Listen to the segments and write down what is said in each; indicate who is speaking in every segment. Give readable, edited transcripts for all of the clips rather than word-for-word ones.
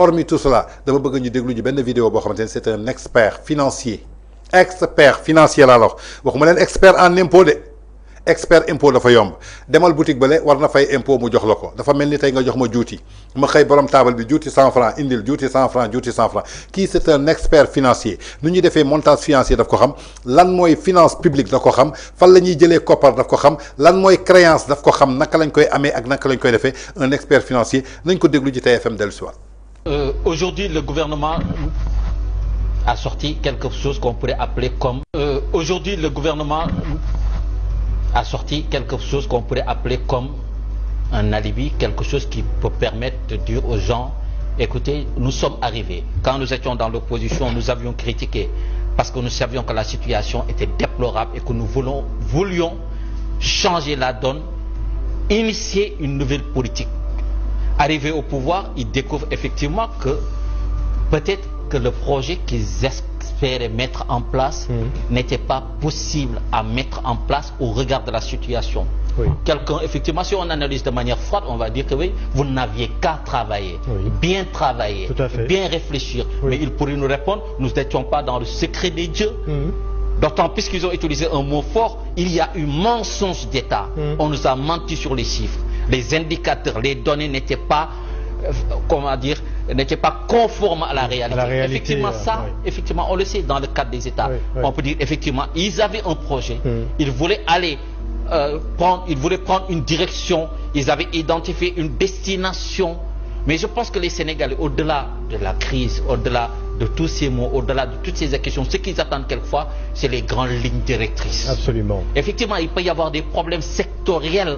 Speaker 1: hormis tout cela dama bëgg ñu déglu ji benn vidéo boo xamante c'est un expert financier laa wax waxuma leen expert en impôt de expert impôt dafa yomb demal boutique bale war na fay impôt mu jox la ko dafa mel ni tey nga jox ma juuti ma xëy borom taabal bi juuti 100 francs indil juuti 100 francs juuti 100 francs kii c'est un expert financier nu ñuy defee montage financier daf ko xam lan mooy finance publique daf ko xam fan la ñuy jëlee koppar daf ko xam lan mooy créance daf ko xam naka lañ koy amee ak naka lañ koy defee un expert financier nañ ko déglu ci TFM dellu si waat.
Speaker 2: Aujourd'hui le gouvernement a sorti quelque chose qu'on pourrait appeler comme aujourd'hui le gouvernement a sorti quelque chose qu'on pourrait appeler comme un alibi, quelque chose qui peut permettre de dire aux gens, écoutez, nous sommes arrivés. Quand nous étions dans l'opposition, nous avions critiqué parce que nous savions que la situation était déplorable et que nous voulions changer la donne, initier une nouvelle politique. Arrivés au pouvoir, ils découvrent effectivement que peut-être que le projet qu'ils espéraient mettre en place n'était pas possible à mettre en place au regard de la situation. Oui. Quelqu'un, effectivement, si on analyse de manière froide, on va dire que oui, vous n'aviez qu'à travailler, bien travailler, bien réfléchir. Oui. Mais ils pourraient nous répondre, nous n'étions pas dans le secret des dieux. D'autant plus qu'ils ont utilisé un mot fort, il y a eu mensonge d'État. On nous a menti sur les chiffres. Les indicateurs, les données n'étaient pas, comment dire, n'étaient pas conformes à la réalité. Effectivement, ça, effectivement, on le sait dans le cadre des États. On peut dire, effectivement, ils avaient un projet, ils voulaient aller ils voulaient prendre une direction, ils avaient identifié une destination. Mais je pense que les Sénégalais, au-delà de la crise, au-delà de tous ces mots, au-delà de toutes ces questions, ce qu'ils attendent quelquefois, c'est les grandes lignes directrices.
Speaker 3: Absolument.
Speaker 2: Effectivement, il peut y avoir des problèmes sectoriels,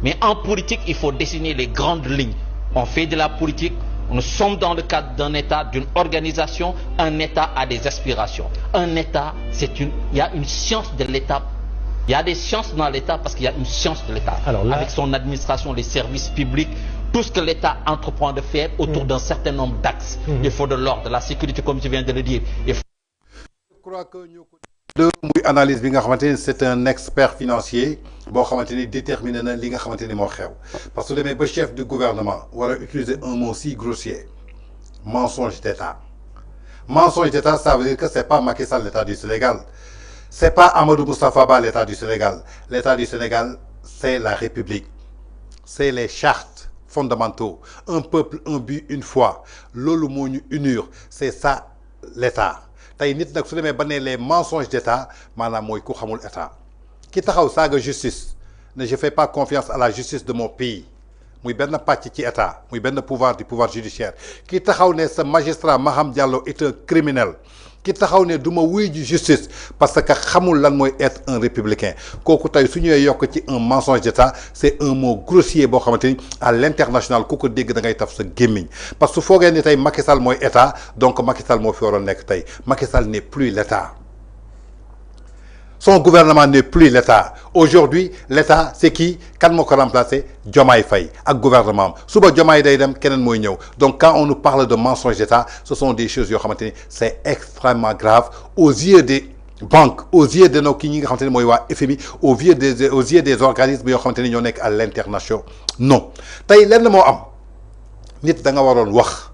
Speaker 2: mais en politique, il faut dessiner les grandes lignes. On fait de la politique, nous sommes dans le cadre d'un État, d'une organisation. Un État a des aspirations. Un État, il y a une science de l'État. Il y a des sciences dans l'État parce qu'il y a une science de l'État. Avec son administration, les services publics, tout ce que l'État entreprend de faire autour d'un certain nombre d'axes. Il faut de l'ordre, de la sécurité, comme je viens de le dire. Je
Speaker 1: crois que muy analyse bi nga xamante ni c'est un expert financier boo xamante ni déterminé na li nga xamante ni moo xew parce que demee ba chef du gouvernement war a utiliser un mot si grossier mensonge d'État. Mensonge d'État, ça veut dire que c'est pas Macky Sall l'État du Sénégal, c'est pas Amadou Moustapha Ba l'État du Sénégal. L'État du Sénégal, c'est la République, c'est les chartes fondamentaux, un peuple, un but, une foi. Loolu moo ñu unir, c'est ça l'État. Tay nit nak su demee ba ne les mensonges d'État maanaam mooy ku xamul État ki taxaw saaga justice ne je fais pas confiance à la justice de mon pays muy benn pàcc ci État muy benn pouvoir du pouvoir judiciaire ki taxaw ne ce magistrat Maham Diallo est un criminel ki taxaw ne du ma wuy ji justice parce que xamul lan mooy être un républicain kooku tey su ñëwee yokk ci un mensonge d'État c'est un mot grossier boo xamante ni à l'international ku ko dégg da ngay taf sa gémmiñ parce que su foogee ni tey Macky Sall mooy État donc Macky Sall moo fi waroon nekk tey Macky Sall n'est plus l'État. Son gouvernement n'est plus l'État. Aujourd'hui, l'État, c'est qui? Quand moo ko remplacé Diomaye Faye ak gouvernement suba Diomaye day dem keneen mooy ñëw. Donc quand on nous parle de mensonge d'État, ce sont des choses yoo xamante ni c'est extrêmement grave aux yeux des banques, aux yeux de nos kii ñi nga xamante ni mooy waa FMI, aux yeux des organismes yoo xamante ni ñoo nekk à l'international. Non tey lenn moo am nit da nga waroon wax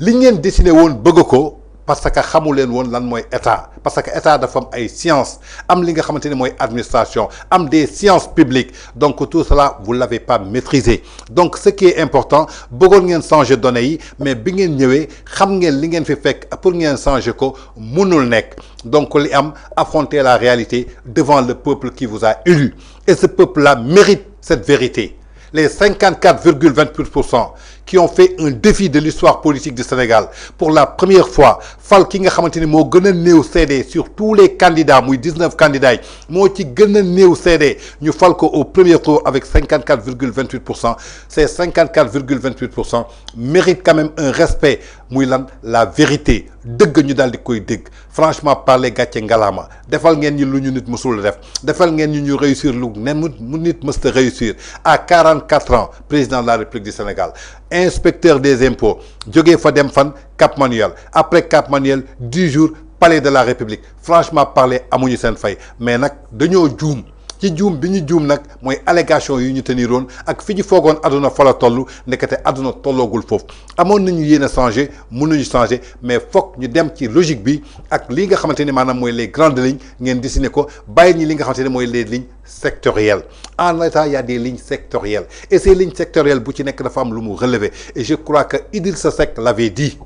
Speaker 1: li ngeen dessiné woon bëgg ko. Parce que xamu leen woon lan mooy État parce que État dafa am ay sciences am li nga xamante ni mooy administration am des sciences publiques donc tout cela vous l'avez pas maîtrisé donc ce qui est important bëggoon ngeen changer données yi mais bi ngeen ñëwee xam ngeen li ngeen fi fekk pour ngeen changer ko mënul nekk donc li am affronter la réalité devant le peuple qui vous a élu et ce peuple-là mérite cette vérité. Les 54,28% qui ont fait un défi de l'histoire politique du Sénégal pour la première fois fal ki nga xamante ni moo gën a néew CD sur tous les candidats muy 19 candidats yi moo ci gën a néew CD ñu fal ko au premier tour avec 54,28%. Ces 54,28% méritent quand même un respect muy lan la vérité dëgg ñu daal di koy dégg franchement parler gàcce ngalaama defal ngeen ñi lu ñu nit mësul def defal ngeen ñu réussir lu ne mu nit mësta réussir à 44 ans président de la République du Sénégal inspecteur des impôts jógee fa dem fan Cap Manuel après Cap Manuel 10 jours palais de la République franchement parler amuñu seen fay mais nag dañoo juum ci juum bi ñu juum nag mooy allégation yu ñu teniroon ak fi ñu foogoon aduna fa la toll ndekete aduna tolloogul foofu amoon nañu yéen a changé mun nañu changé mais foog ñu dem ci logique bi ak li nga xamante ni maanaam mooy les grandes lignes ngeen dessiné ko bàyyi ñi li nga xamante ne mooy les lignes sectorielles en état il y a des lignes sectorielles et ces lignes sectorielles bu ci nekk dafa am lu mu relever et je crois que Idrissa Seck l'avait dit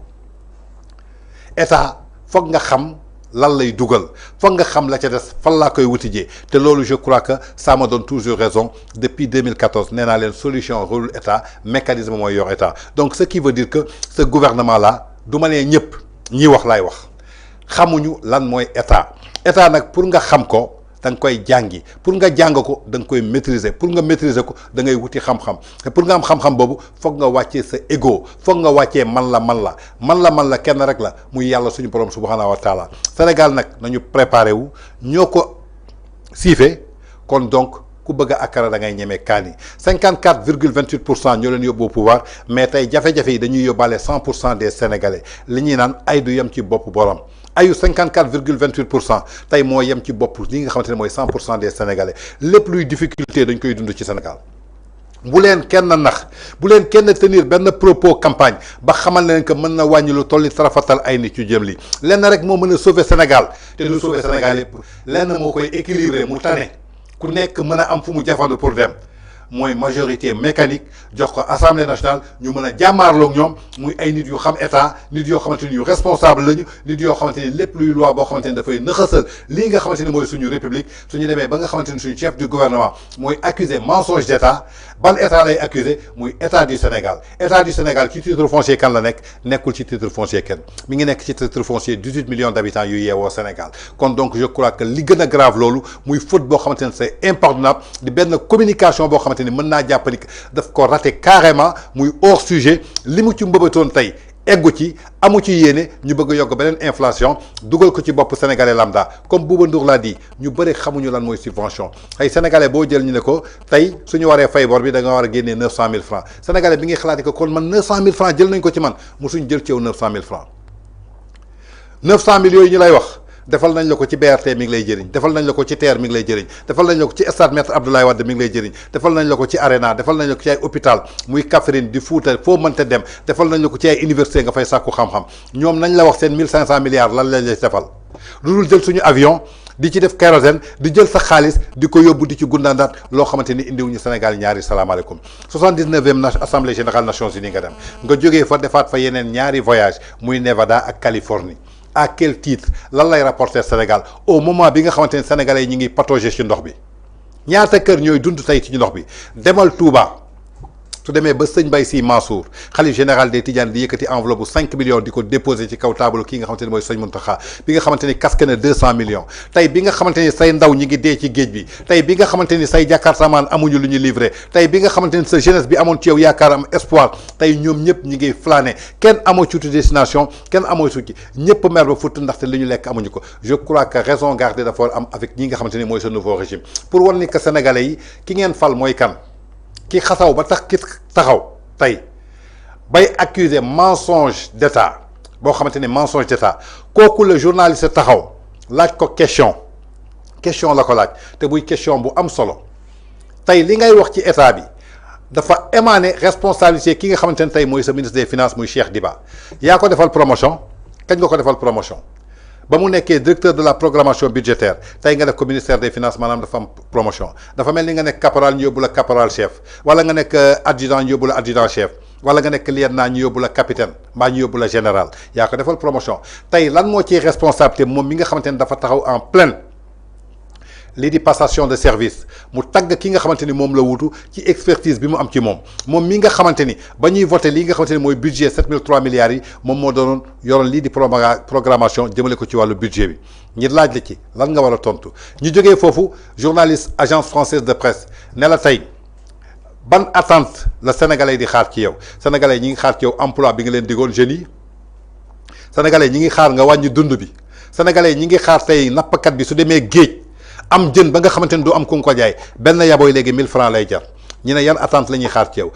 Speaker 1: état foog nga xam lan lay dugal foog nga xam la ca des fan laa koy wutijee te loolu je crois que ça me donne toujours raison depuis 2014 nee naa leen solution rôle état mécanisme mooy yor état donc ce qui veut dire que ce gouvernement là du ma nee ñëpp ñi wax laay wax xamuñu lan mooy état état nag pour nga xam ko da nga koy jàngi pour nga jàng ko da nga koy maîtriser pour nga maîtriser ko da ngay wuti xam-xam te pour nga am xam-xam boobu foog nga wàccee sa ego foog nga wàccee man la kenn rek la muy yàlla suñu borom subhanahu wa taala Sénégal nag nañu préparé wu ñoo ko siife kon donc ku bëgg a akara da ngay ñemee kaani 54,28% ñoo leen yóbbu au pouvoir mais tey jafe-jafe yi dañuy yóbbaale 100% des sénégalais li ñuy naan ay du yem ci bopp borom ayu 54,28% tey moo yem ci bopp li nga xamante ne mooy 100% des sénégalais lépp luy difficulté dañ koy dund ci Sénégal. bu leen kenn nax bu leen kenn tenir benn propos campagne ba xamal leen que mën na wàññi lu toll ni tarafatal ay nit yu jëm li lenn rek moo mën a sauver Sénégal te du sauver Sénégal yëpp lenn moo koy équilibrer mu tane ku nekk mën a am fu mu jafandu pour dem mooy majorité mécanique jox ko assemblée nationale ñu mën a jàmmaarloog ñoom muy ay nit yu xam état nit yoo xamante ni yu responsable lañu nit yoo xamante ni lépp luy loi boo xamante ni dafay nëxasal lii nga xamante ni mooy suñu république suñu demee ba nga xamante ni suñu chef du gouvernement mooy accuser mensonge d'état ban état lay accuser muy état du Sénégal ci titre foncier kan la nekk nekkul ci titre foncier kenn mi ngi nekk ci titre foncier 18 millions d'habitants yu yeewoo Sénégal kon donc je crois que li gën a grave loolu muy faute boo xamante ni c'est impardonnable di benn communication boo xamante ni mën naa jàpp ni daf ko raté carrément muy hors sujet li mu ci mbëbatoon tey eggu ci amu ci yéene ñu bëgg a yokk beneen inflation dugal ko ci bopp sénégalais lambda comme Bouba Ndour laa di ñu bëri xamuñu lan mooy subvention ay sénégalais boo jël ñu ne ko tey suñu waree fay bor bi da nga war a génnee 900 000 francs sénégalais bi ngi xalaati ko kon man 900 000 francs jël nañ ko ci man mosuñ jël ci yow 900 000 francs 900 000 yooyu ñu lay wax defal nañ la ko ci BRT mi ngi lay jëriñ defal nañ la ko ci TER mi ngi lay jëriñ defal nañ la ko ci stade Maître Abdoulaye Wade mi ngi lay jëriñ defal nañ la ko ci Arena defal nañ la ko ci ay hôpital muy Kaffrine di Fouta foo mënte dem defal nañ la ko ci ay université nga fay sàkku xam-xam ñoom nañ la wax seen 1500 milliards lan lañ lay defal lu dul jël suñu avion di ci def kérosène di jël sa xaalis di ko yóbbu di ci gundaandaat loo xamante ni indiwuñu Sénégal ñaari salaamaaleykum 79e assemblée générale Nations Unies nga dem nga jógee fa defaat fa yeneen ñaari voyage muy Nevada ak Californie à quel titre lan lay rapporter Sénégal au moment bi nga xamante ne sénégalais yi ñu ngi patauger ci ndox bi ñaata kër ñooy dund tey ci ndox bi demal Touba su demee ba sëñ Mbaye Sy Mansour xalif général des Tidianes di yëkkati enveloppe bu 5 millions di ko déposer ci kaw table kii nga xamante ne mooy sëñ Mountakha bi nga xamante ni casque na 200 millions tey bi nga xamante ni say ndaw ñi ngi dee ci géej bi tey bi nga xamante ni say jakartamaan amuñu lu ñu livré tey bi nga xamante ni sa jeunesse bi amoon ci yow yaakaar am espoir tey ñoom ñëpp ñi ngi flâner kenn amoo ci destination kenn amoo ci ñëpp mer ba futt ndaxte li ñu lekk amuñu ko je crois que raison garder dafa am avec ñi nga xamante ni mooy ce nouveau régime pour wan ni que sénégalais yi ki ngeen fal mooy kan ki xasaw ba tax ki taxaw tey bay accuser mensonge d'état boo xamante ni mensonge d'état kooku la journaliste taxaw laaj ko question la ko laaj te buy question bu am solo tey li ngay wax ci état bi dafa émaner responsabilité ki nga xamante ne tey mooy sa ministre des finances muy Cheikh Diba yaa ko defal promotion kañ nga ko defal promotion ba mu nekkee directeur de la programmation budgétaire tey nga def ko ministère des finances maanaam dafa am promotion dafa mel ni nga nekk caporal ñu yóbbu la caporal chef wala nga nekk adjudant ñu yóbbu la adjudant chef wala nga nekk lieutenant ñu yóbbu la capitaine mbaa ñu yóbbu la général yaa ko defal promotion tey lan moo ciy responsabilité moom mi nga xamante ne dafa taxaw en pleine lii di passation de service mu tagg ki nga xamante ni moom la wutu ci expertise bi mu am ci moom mi nga xamante ni ba ñuy voté lii nga xamante ni mooy budget 7003 milliards yi moom moo doonoon yoroon lii di programmation jëmale ko ci wàllu budget bi ñi laaj la ci lan nga war a tontu ñu jógee foofu journaliste agence française de presse ne la tey ban attente la sénégalais di xaar ci yow sénégalais ñi ngi xaar ci yow emploi bi nga leen digoon jeunes yi sénégalais ñi ngi xaar nga wàññi dund bi sénégalais ñi ngi xaar tey nappkat bi su demee géej am jën ba nga xamante ni du am ku nga ko jaay benn yaboy léegi 1000 francs lay jar ñu ne yan attente la ñuy xaar ci yow